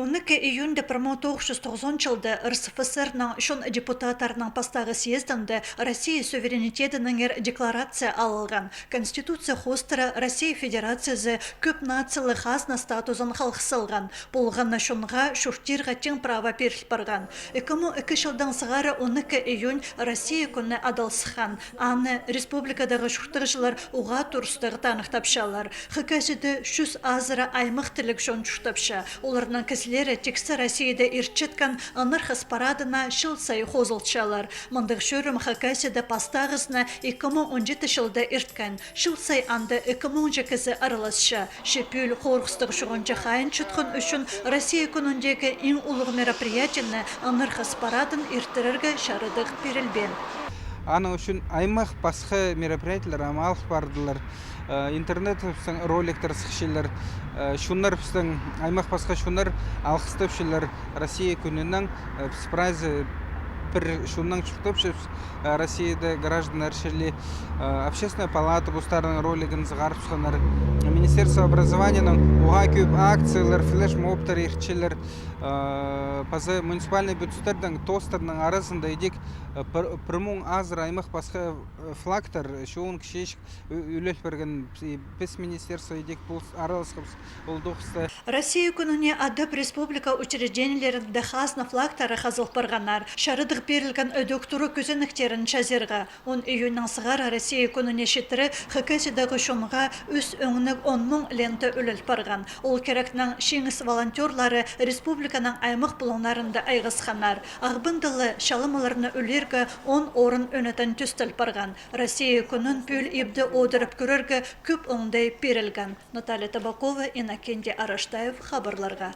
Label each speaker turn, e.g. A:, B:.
A: 12 июньде 1990 жылда РСФСРның шон депутаттарының пастағы съездінде Россия суверенитетінің декларация алынған. Конституция хостыры Россия Федерациясы көп нациялы хазна статусын халқысылған. Болғанна шонға шуштирға тең права беріліп барған. 2002 жылдан сығары 12 июнь Россия күні адалсыған. Аны республикадағы шуштыржылар уға турстығы танықтапшалар. Хыкасыды шүз азыры аймық тілік шон шуштапша. Оларның кісілері тексі Россияда ирчеткан анырхыз парадына шыл сайы хозылчалар. Мындық шөрім Хакасияда пастағызына 2017 жылда ирткен. Шыл сай анды 2012 араласша. Шепюл қорғыстық шуғынча қайын чүтқын үшін Россия күніндегі ең ұлық мероприятияны анырхыз парадын иртірерге шарыдық берілбен.
B: Аны үшін аймақ басқа мероприятиялар амалық бардылар. Интернет роликтер сықшылар. Шунар біздің аймақ басқа шунар алқыстапшылар Россия күнінің спрайзы бір шунның чүктөпші Россияда граждан әршілі общественная палата бұстарының ролигін зығарып сұғанар. Министерство образованияның уға көп акциялар, флеш-мобтар ерчілер, пазы муниципальный бюджеттердің тостарының арасында едек пірмуң азыр аймақ басқа флагтар, шоуын кішешік үлел берген біз министерство едек бұл араласқып олдоқысты.
A: Россия күніне адып республика учреждениелерінде хазна флагтары қазылып барғанар. Шарыдық берілген өдіктұры көзініктерін жазерға. 10 июньнің сығар Россия күніне шеттірі Хакасиядағы шумға өз өңінік 10 мың ленті үліл барған. Ол керекнің шеңіс волонтерлары республиканың аймық бұлыңларында айғысқанар. Ағбындылы шалымыларыны үлергі 10 орын өнетін түстіл барған. Россия күнін пүл ебді одырып көрергі көп оңдай берілген. Наталья Табакова, Иннокентий Араштаев хабарларға.